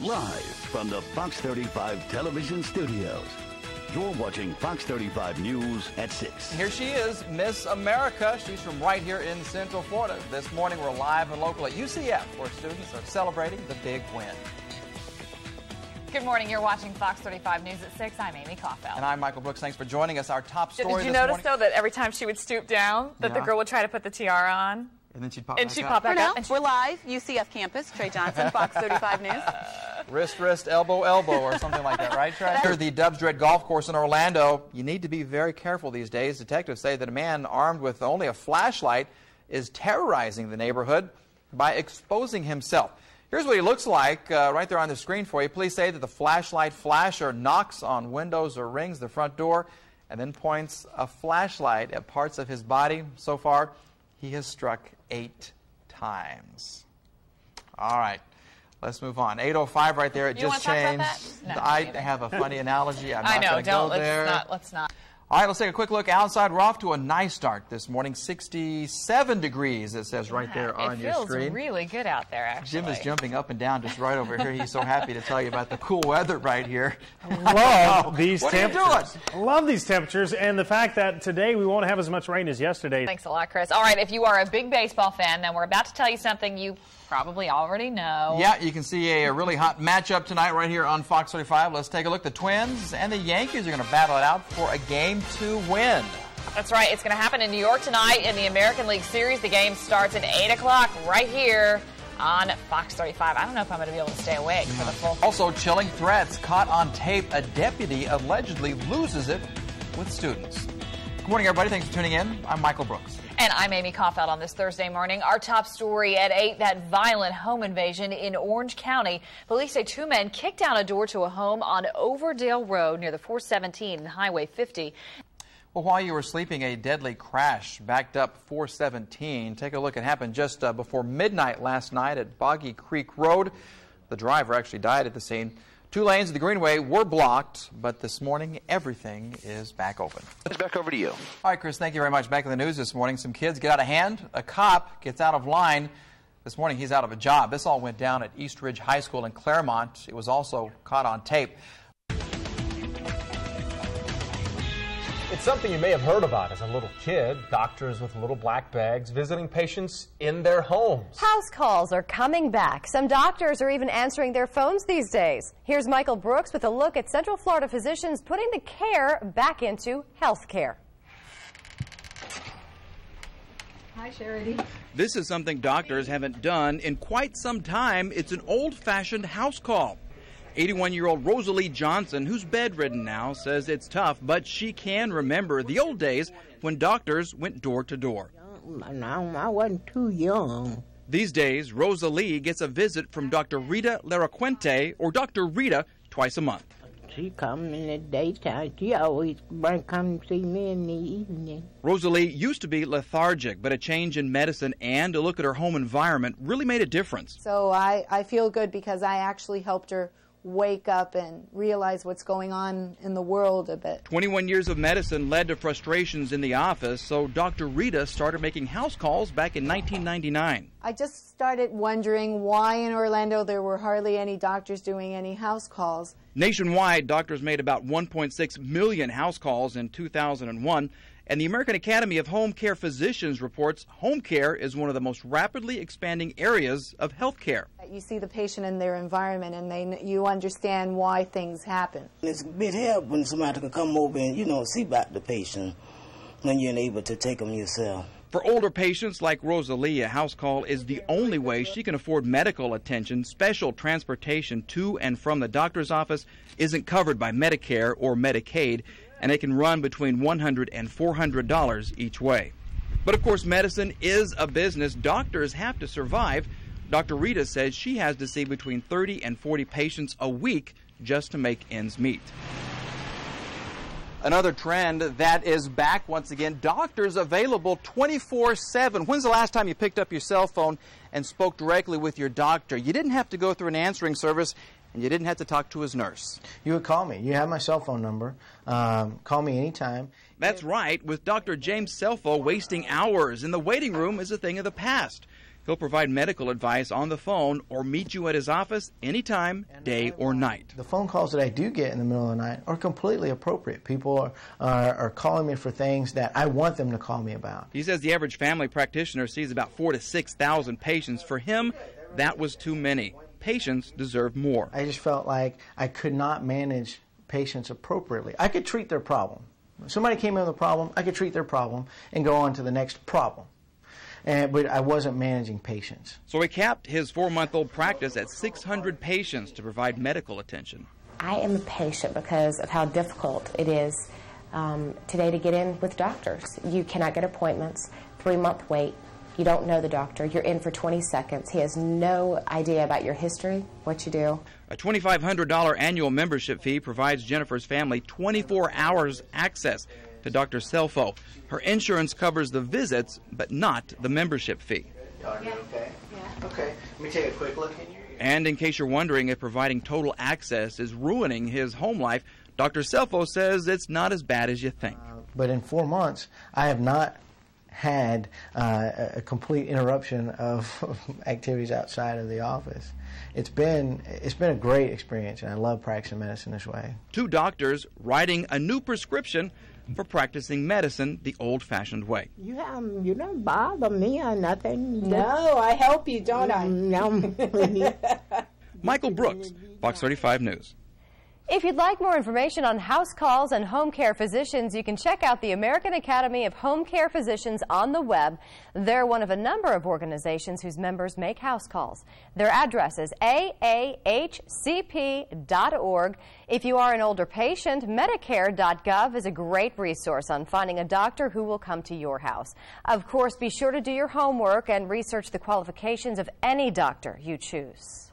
Live from the Fox 35 television studios. You're watching Fox 35 News at 6. Here she is, Miss America. She's from right here in Central Florida. This morning we're live and local at UCF, where students are celebrating the big win. Good morning. You're watching Fox 35 News at 6. I'm Amy Caulfield. And I'm Michael Brooks. Thanks for joining us. Our top story Did you notice, though, that every time she would stoop down, that the girl would try to put the tiara on? And then she'd pop back up. We're live, UCF campus. Trey Johnson, Fox 35 News. Wrist, wrist, elbow, elbow, or something like that, right, Trey? Here at the Dubs Dread Golf Course in Orlando, you need to be very careful these days. Detectives say that a man armed with only a flashlight is terrorizing the neighborhood by exposing himself. Here's what he looks like right there on the screen for you. Police say that the flashlight flasher knocks on windows or rings the front door and then points a flashlight at parts of his body. So far, he has struck 8 times. All right, let's move on. 8:05 right there. It just changed. No, I have a funny analogy. I'm not going to go there. Let's not. All right, let's take a quick look outside. We're off to a nice start this morning. 67 degrees, it says right there on your screen. It feels really good out there, actually. Jim is jumping up and down just right over here. He's so happy to tell you about the cool weather right here. Love these temperatures. What are you doing? Love these temperatures and the fact that today we won't have as much rain as yesterday. Thanks a lot, Chris. All right, if you are a big baseball fan, then we're about to tell you something you probably already know. Yeah, you can see a really hot matchup tonight right here on Fox 35. Let's take a look. The Twins and the Yankees are going to battle it out for a Game 2 win. That's right. It's going to happen in New York tonight in the American League Series. The game starts at 8 o'clock right here on Fox 35. I don't know if I'm going to be able to stay awake for the full. Also, chilling threats caught on tape. A deputy allegedly loses it with students. Good morning, everybody. Thanks for tuning in. I'm Michael Brooks. And I'm Amy Caulfield on this Thursday morning. Our top story at 8, that violent home invasion in Orange County. Police say 2 men kicked down a door to a home on Overdale Road near the 417 and Highway 50. Well, while you were sleeping, a deadly crash backed up 417. Take a look. It happened just before midnight last night at Boggy Creek Road. The driver actually died at the scene. 2 lanes of the Greenway were blocked, but this morning everything is back open. Back over to you. All right, Chris, thank you very much. Back in the news this morning, some kids get out of hand. A cop gets out of line. This morning he's out of a job. This all went down at East Ridge High School in Claremont. It was also caught on tape. It's something you may have heard about as a little kid. Doctors with little black bags visiting patients in their homes. House calls are coming back. Some doctors are even answering their phones these days. Here's Michael Brooks with a look at Central Florida physicians putting the care back into health care. Hi, Charity. This is something doctors haven't done in quite some time. It's an old-fashioned house call. 81-year-old Rosalie Johnson, who's bedridden now, says it's tough, but she can remember the old days when doctors went door to door. I wasn't too young. These days, Rosalie gets a visit from Dr. Rita Laraquente, or Dr. Rita, twice a month. She come in the daytime. She always come see me in the evening. Rosalie used to be lethargic, but a change in medicine and a look at her home environment really made a difference. So I feel good because I actually helped her wake up and realize what's going on in the world a bit. 21 years of medicine led to frustrations in the office, so Dr. Rita started making house calls back in 1999. I just started wondering why in Orlando there were hardly any doctors doing any house calls. Nationwide, doctors made about 1.6 million house calls in 2001. And the American Academy of Home Care Physicians reports home care is one of the most rapidly expanding areas of health care. You see the patient in their environment and you understand why things happen. It's a bit help when somebody can come over and, see about the patient when you're able to take them yourself. For older patients like Rosalie, a house call is the only way she can afford medical attention. Special transportation to and from the doctor's office isn't covered by Medicare or Medicaid, and it can run between $100 and $400 each way. But of course, medicine is a business. Doctors have to survive. Dr. Rita says she has to see between 30 and 40 patients a week just to make ends meet. Another trend that is back once again, doctors available 24/7. When's the last time you picked up your cell phone and spoke directly with your doctor? You didn't have to go through an answering service, and you didn't have to talk to his nurse. You would call me. You have my cell phone number. Call me anytime. That's right. With Dr. James Selfo, wasting hours in the waiting room is a thing of the past. He'll provide medical advice on the phone or meet you at his office anytime, day or night. The phone calls that I do get in the middle of the night are completely appropriate. People are calling me for things that I want them to call me about. He says the average family practitioner sees about 4,000 to 6,000 patients. For him, that was too many. Patients deserve more. I just felt like I could not manage patients appropriately. I could treat their problem. If somebody came in with a problem, I could treat their problem and go on to the next problem. But I wasn't managing patients. So he capped his 4-month-old practice at 600 patients to provide medical attention. I am impatient because of how difficult it is today to get in with doctors. You cannot get appointments, 3-month wait. You don't know the doctor. You're in for 20 seconds. He has no idea about your history, what you do. A $2,500 annual membership fee provides Jennifer's family 24 hours access to Dr. Selfo. Her insurance covers the visits, but not the membership fee. Okay? Yeah. Okay. Let me take a quick look in here. And in case you're wondering if providing total access is ruining his home life, Dr. Selfo says it's not as bad as you think. But in 4 months, I have not had a complete interruption of activities outside of the office. It's been a great experience, and I love practicing medicine this way. 2 doctors writing a new prescription for practicing medicine the old-fashioned way. You don't bother me or nothing. No, I help you, don't I? No. Michael Brooks, Fox 35 News. If you'd like more information on house calls and home care physicians, you can check out the American Academy of Home Care Physicians on the web. They're one of a number of organizations whose members make house calls. Their address is aahcp.org. If you are an older patient, Medicare.gov is a great resource on finding a doctor who will come to your house. Of course, be sure to do your homework and research the qualifications of any doctor you choose.